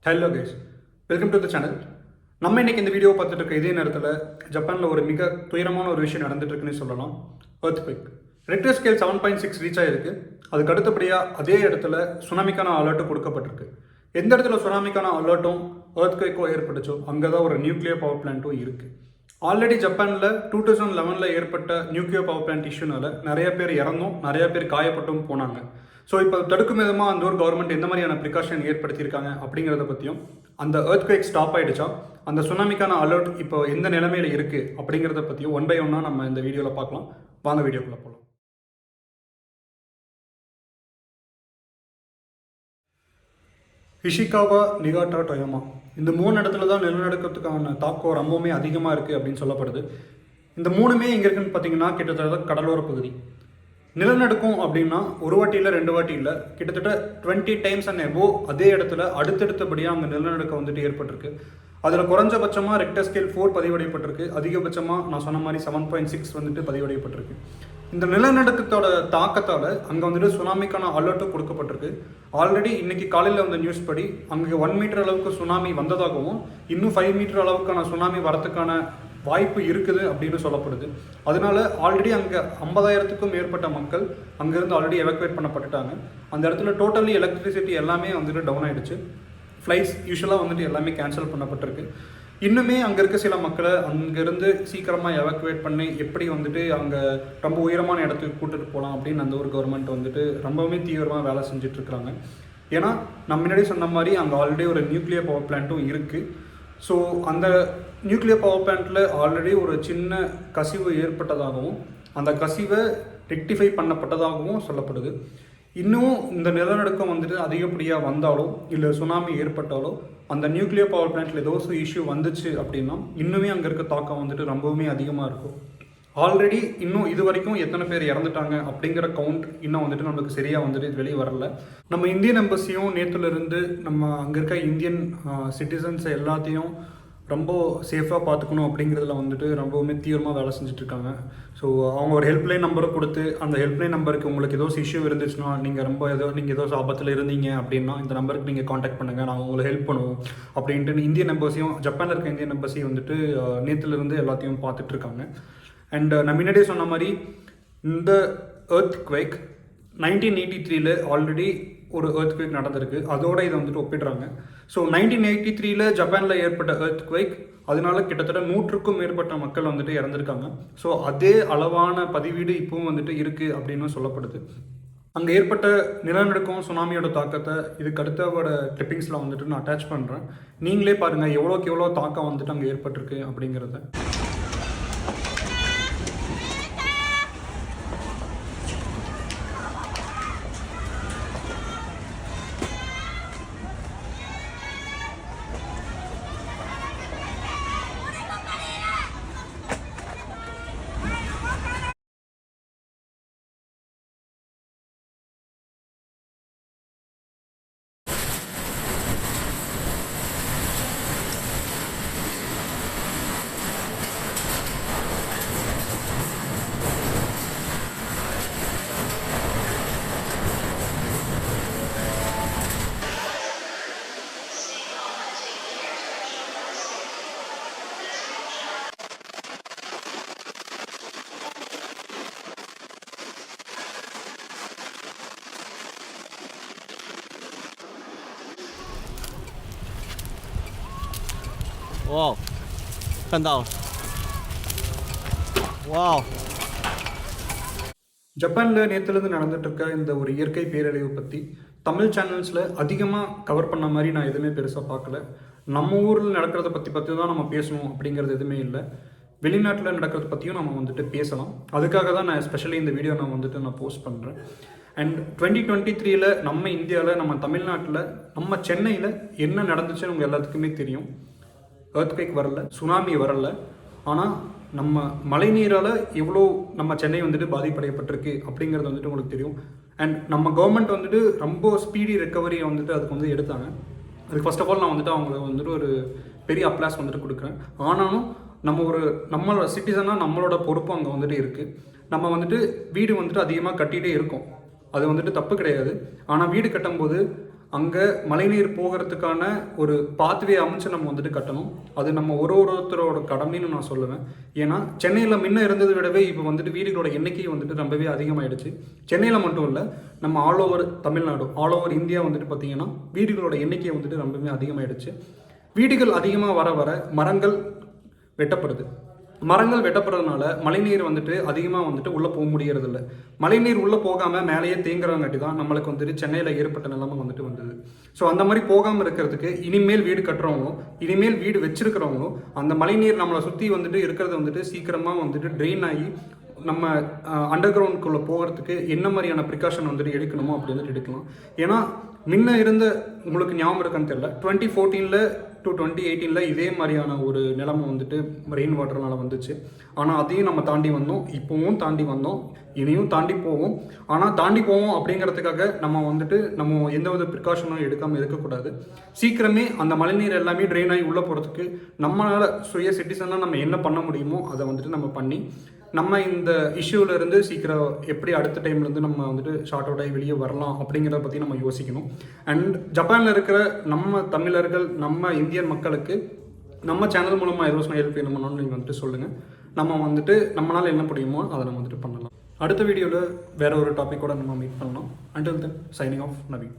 Hello guys, welcome to the channel. நம்ம இன்னைக்கு இந்த வீடியோ பார்த்துட்டு இருக்க இதே நேரத்தில் ஜப்பானில் ஒரு மிக துயரமான ஒரு விஷயம் நடந்துட்டு இருக்குன்னு சொல்லலாம். எர்த்குவேக் ரெக்டர் ஸ்கேல் 7.6 ரீச் ஆகிருக்கு. அதுக்கு அடுத்தபடியாக அதே இடத்துல சுனாமிக்கான அலர்ட்டும் கொடுக்கப்பட்டிருக்கு. எந்த இடத்துல சுனாமிக்கான அலர்ட்டும் எர்த்குவேக்கோ ஏற்பட்டுச்சோ அங்கே தான் ஒரு நியூக்ளியர் பவர் பிளான்ட்டும் இருக்குது. ஆல்ரெடி ஜப்பானில் 2011 ஏற்பட்ட நியூக்ளியர் பவர் பிளான்ட் இஷ்யூனால நிறைய பேர் இறந்தும் நிறைய பேர் காயப்பட்டும் போனாங்க. ஸோ இப்போ தடுக்கும் விதமாக அந்த ஒரு கவர்மெண்ட் எந்த மாதிரியான ப்ரிகாஷன் ஏற்படுத்தியிருக்காங்க அப்படிங்கிறத பற்றியும், அந்த எர்த்குவேக் ஸ்டாப் ஆகிடுச்சா, அந்த சுனாமிக்கான அலர்ட் இப்போ எந்த நிலைமையில் இருக்குது அப்படிங்கிறத பற்றியும் ஒன் பை ஒன்னாக நம்ம இந்த வீடியோவில் பார்க்கலாம். வாங்க வீடியோக்குள்ளே போகலாம். இஷிகாவா, நிகாட்டா, டொயோமா இந்த 3 இடத்துல தான் நிலநடுக்கத்துக்கான தாக்கம் ரொம்பவுமே அதிகமாக இருக்குது அப்படின்னு சொல்லப்படுது. இந்த 3மே எங்கே இருக்குன்னு பார்த்தீங்கன்னா கிட்டத்தட்ட கடலோர பகுதி. நிலநடுக்கம் அப்படின்னா ஒரு வாட்டி இல்லை 2 வாட்டி இல்லை, கிட்டத்தட்ட 20 டைம்ஸ் அண்ட் எபோ அதே இடத்துல அடுத்தடுத்தபடியாக அங்கே நிலநடுக்கம் வந்துட்டு ஏற்பட்டிருக்கு. அதில் குறைஞ்சபட்சமாக ரெக்டர் ஸ்கேல் 4 பதிவடையப்பட்டிருக்கு. அதிகபட்சமாக நான் சொன்ன மாதிரி 7.6 வந்துட்டு பதிவடையப்பட்டிருக்கு. இந்த நிலநடுக்கத்தோட தாக்கத்தால் அங்கே வந்துட்டு சுனாமிக்கான அலர்ட்டும் கொடுக்கப்பட்டிருக்கு. ஆல்ரெடி இன்னைக்கு காலையில் வந்த நியூஸ் படி அங்கே 1 மீட்டர் அளவுக்கு சுனாமி வந்ததாகவும் இன்னும் 5 மீட்டர் அளவுக்கான சுனாமி வரத்துக்கான வாய்ப்பு இருக்குது அப்படின்னு சொல்லப்படுது. அதனால ஆல்ரெடி அங்கே 50,000க்கும் மேற்பட்ட மக்கள் அங்கேருந்து ஆல்ரெடி எவாக்குவேட் பண்ணப்பட்டுட்டாங்க. அந்த இடத்துல டோட்டலி எலக்ட்ரிசிட்டி எல்லாமே வந்துட்டு டவுன் ஆகிடுச்சு. ஃப்ளைட்ஸ் யூஸ்வலாக வந்துட்டு எல்லாமே கேன்சல் பண்ணப்பட்டிருக்கு. இன்னுமே அங்கே இருக்க சில மக்களை அங்கேருந்து சீக்கிரமாக எவாக்குவேட் பண்ணி எப்படி வந்துட்டு அங்கே ரொம்ப உயரமான இடத்துக்கு கூட்டிகிட்டு போகலாம் அப்படின்னு அந்த ஒரு கவர்மெண்ட் வந்துட்டு ரொம்பவுமே தீவிரமாக வேலை செஞ்சிட்ருக்குறாங்க. ஏன்னா நம்ம முன்னாடி சொன்ன மாதிரி அங்கே ஆல்ரெடி ஒரு நியூக்ளியர் பவர் பிளான்ட்டும் இருக்குது. ஸோ அந்த நியூக்ளியர் பவர் பிளான்ட்டில் ஆல்ரெடி ஒரு சின்ன கசிவு ஏற்பட்டதாகவும் அந்த கசிவை ரெக்டிஃபை பண்ணப்பட்டதாகவும் சொல்லப்படுது. இன்னும் இந்த நிலநடுக்கம் வந்துட்டு அதிகப்படியாக வந்தாலோ இல்லை சுனாமி ஏற்பட்டாலோ அந்த நியூக்ளியர் பவர் பிளான்ட்டில் ஏதோ இஷ்யூ வந்துச்சு அப்படின்னா இன்னுமே அங்கே இருக்க தாக்கம் வந்துட்டு ரொம்பவுமே அதிகமாக இருக்கும். ஆல்ரெடி இன்னும் இது வரைக்கும் எத்தனை பேர் இறந்துட்டாங்க அப்படிங்கிற கவுண்ட் இன்னும் வந்துட்டு நம்மளுக்கு சரியாக வந்துட்டு வெளியே வரல. நம்ம இந்தியன் எம்பசியும் நேற்றுலேருந்து நம்ம அங்கே இருக்க இந்தியன் சிட்டிசன்ஸ் எல்லாத்தையும் ரொம்ப சேஃபாக பார்த்துக்கணும் அப்படிங்கிறதுல வந்துட்டு ரொம்பவுமே தீவிரமாக வேலை செஞ்சுட்ருக்காங்க. ஸோ அவங்க ஒரு ஹெல்ப்லைன் நம்பரை கொடுத்து அந்த ஹெல்ப்லைன் நம்பருக்கு உங்களுக்கு ஏதோ இஷ்யூ இருந்துச்சுன்னா நீங்கள் ஏதோ ஆபத்தில் இருந்தீங்க அப்படின்னா இந்த நம்பருக்கு நீங்கள் காண்டாக்ட் பண்ணுங்கள், நாங்கள் உங்களுக்கு ஹெல்ப் பண்ணுவோம் அப்படின்ட்டு இந்தியன் எம்பசியும் ஜப்பானில் இருக்க இந்தியன் எம்பசி வந்துட்டு நேற்றுலேருந்து எல்லாத்தையும் பார்த்துட்ருக்காங்க. அண்ட் நான் முன்னாடியே சொன்ன மாதிரி இந்த எர்த்குவேக் 1983 ஆல்ரெடி ஒரு எர்த்குவேக் நடந்திருக்கு. அதோட இதை வந்துட்டு ஒப்பிடுறாங்க. ஸோ 1983 ஜப்பானில் ஏற்பட்ட எர்த்குவேக் அதனால கிட்டத்தட்ட 100க்கும் மேற்பட்ட மக்கள் வந்துட்டு இறந்துருக்காங்க. ஸோ அதே அளவான பதிவீடு இப்பவும் வந்துட்டு இருக்குது அப்படின்னு சொல்லப்படுது. அங்கே ஏற்பட்ட நிலநடுக்கம் சுனாமியோட தாக்கத்தை இதுக்கு அடுத்தவோட கிளிப்பிங்ஸில் வந்துட்டு நான் அட்டாச் பண்ணுறேன். நீங்களே பாருங்கள் எவ்வளோக்கு எவ்வளோ தாக்கம் வந்துட்டு அங்கே ஏற்பட்டிருக்கு அப்படிங்கிறத. Wow， 看到了。Wow。ஜப்பானில் நேற்றுலேருந்து நடந்துட்டு இருக்க இந்த ஒரு இயற்கை பேரழிவு பற்றி தமிழ் சேனல்ஸில் அதிகமாக கவர் பண்ண மாதிரி நான் எதுவுமே பெருசாக பார்க்கல. நம்ம ஊரில் நடக்கிறத பற்றி தான் நம்ம பேசணும் அப்படிங்கிறது எதுவுமே இல்லை. வெளிநாட்டில் நடக்கிறத பற்றியும் நம்ம வந்துட்டு பேசலாம். அதுக்காக தான் நான் ஸ்பெஷலி இந்த வீடியோ நான் போஸ்ட் பண்ணுறேன். அண்ட் 2023 நம்ம இந்தியாவில், நம்ம தமிழ்நாட்டில், நம்ம சென்னையில் என்ன நடந்துச்சுன்னு உங்கள் எல்லாத்துக்குமே தெரியும். எர்த்குவேக் வரல, சுனாமி வரல, ஆனால் நம்ம மழைநீரால் எவ்வளோ நம்ம சென்னை வந்துட்டு பாதிப்படையப்பட்டிருக்கு அப்படிங்கிறது வந்துட்டு உங்களுக்கு தெரியும். அண்ட் நம்ம கவர்மெண்ட் வந்துட்டு ரொம்ப ஸ்பீடி ரெக்கவரியை வந்துட்டு அதுக்கு வந்து எடுத்தாங்க. அதுக்கு ஃபர்ஸ்ட் ஆஃப் ஆல் நான் வந்துட்டு அவங்க வந்துட்டு ஒரு பெரிய அப்ளாஸ் வந்துட்டு கொடுக்குறேன். ஆனாலும் நம்மளோட சிட்டிசனாக நம்மளோட பொறுப்பு அங்கே வந்துட்டு இருக்குது. நம்ம வந்துட்டு வீடு வந்துட்டு அதிகமாக கட்டிகிட்டே இருக்கோம், அது வந்துட்டு தப்பு கிடையாது. ஆனால் வீடு கட்டும்போது அங்கே மழைநீர் போகிறதுக்கான ஒரு பாத்வே அமைச்சு நம்ம வந்துட்டு கட்டணும். அது நம்ம ஒருத்தரோட கடமைன்னு நான் சொல்லுவேன். ஏன்னா சென்னையில் முன்ன இருந்ததை விடவே இப்போ வந்துட்டு வீடுகளோட எண்ணிக்கை வந்துட்டு ரொம்பவே அதிகமாகிடுச்சு. சென்னையில் மட்டும் இல்லை, நம்ம all over Tamil Nadu, all over India வந்துட்டு பார்த்திங்கன்னா வீடுகளோட எண்ணிக்கை வந்துட்டு ரொம்பவே அதிகமாகிடுச்சு. வீடுகள் அதிகமாக வர வர மரங்கள் வெட்டப்படுது. மரங்கள் வெட்டப்படுறதுனால மழைநீர் வந்துட்டு அதிகமாக வந்துட்டு உள்ளே போக முடியறதில்ல. மழைநீர் உள்ளே போகாமல் மேலேயே தேங்குறங்காட்டி தான் நம்மளுக்கு வந்துட்டு சென்னையில் ஏற்பட்ட நிலைமை வந்துட்டு வந்தது. ஸோ அந்த மாதிரி போகாமல் இருக்கிறதுக்கு இனிமேல் வீடு கட்டுறவங்களும் இனிமேல் வீடு வச்சிருக்கிறவங்களும் அந்த மழைநீர் நம்மளை சுற்றி வந்துட்டு இருக்கிறது வந்துட்டு சீக்கிரமாக வந்துட்டு ட்ரெயின் ஆகி நம்ம அண்டர் கிரவுண்ட்குள்ளே போகிறதுக்கு என்ன மாதிரியான ப்ரிகாஷன் வந்துட்டு எடுக்கணுமோ அப்படி வந்துட்டு எடுக்கலாம். ஏன்னா முன்ன இருந்த உங்களுக்கு ஞாபகம் இருக்கான்னு தெரியல, 2014 to 2018 இதே மாதிரியான ஒரு நிலைமை வந்துட்டு ரெயின் வாட்டர்னால வந்துச்சு. ஆனால் அதையும் நம்ம தாண்டி வந்தோம், இப்போவும் தாண்டி வந்தோம், இனியும் தாண்டி போவோம். ஆனால் தாண்டி போவோம் அப்படிங்கிறதுக்காக நம்ம எந்த வித ப்ரிகாஷனும் எடுக்காமல் இருக்கக்கூடாது. சீக்கிரமே அந்த மழைநீர் எல்லாமே ட்ரெயின் ஆகி உள்ளே போகிறதுக்கு நம்மளால் சுய சிட்டிசனாக நம்ம என்ன பண்ண முடியுமோ அதை வந்துட்டு நம்ம பண்ணி நம்ம இந்த இஷ்யூவிலேருந்து சீக்கிரம் எப்படி அடுத்த டைம்லேருந்து நம்ம வந்துட்டு ஷார்ட் அவுட் ஆகி வெளியே வரலாம் அப்படிங்கிறத பற்றி நம்ம யோசிக்கணும். அண்ட் ஜப்பானில் இருக்கிற நம்ம தமிழர்கள், நம்ம இந்தியன் மக்களுக்கு நம்ம சேனல் மூலமாக ஏதோ ஹெல்ப் பண்ணணும்னு நீங்கள் வந்துட்டு சொல்லுங்கள். நம்ம வந்துட்டு நம்மளால் என்ன முடியுமோ அதை நம்ம வந்துட்டு பண்ணலாம். அடுத்த வீடியோவில் வேறு ஒரு டாப்பிக்கோடு நம்ம மீட் பண்ணலாம். Until then signing off Naveen.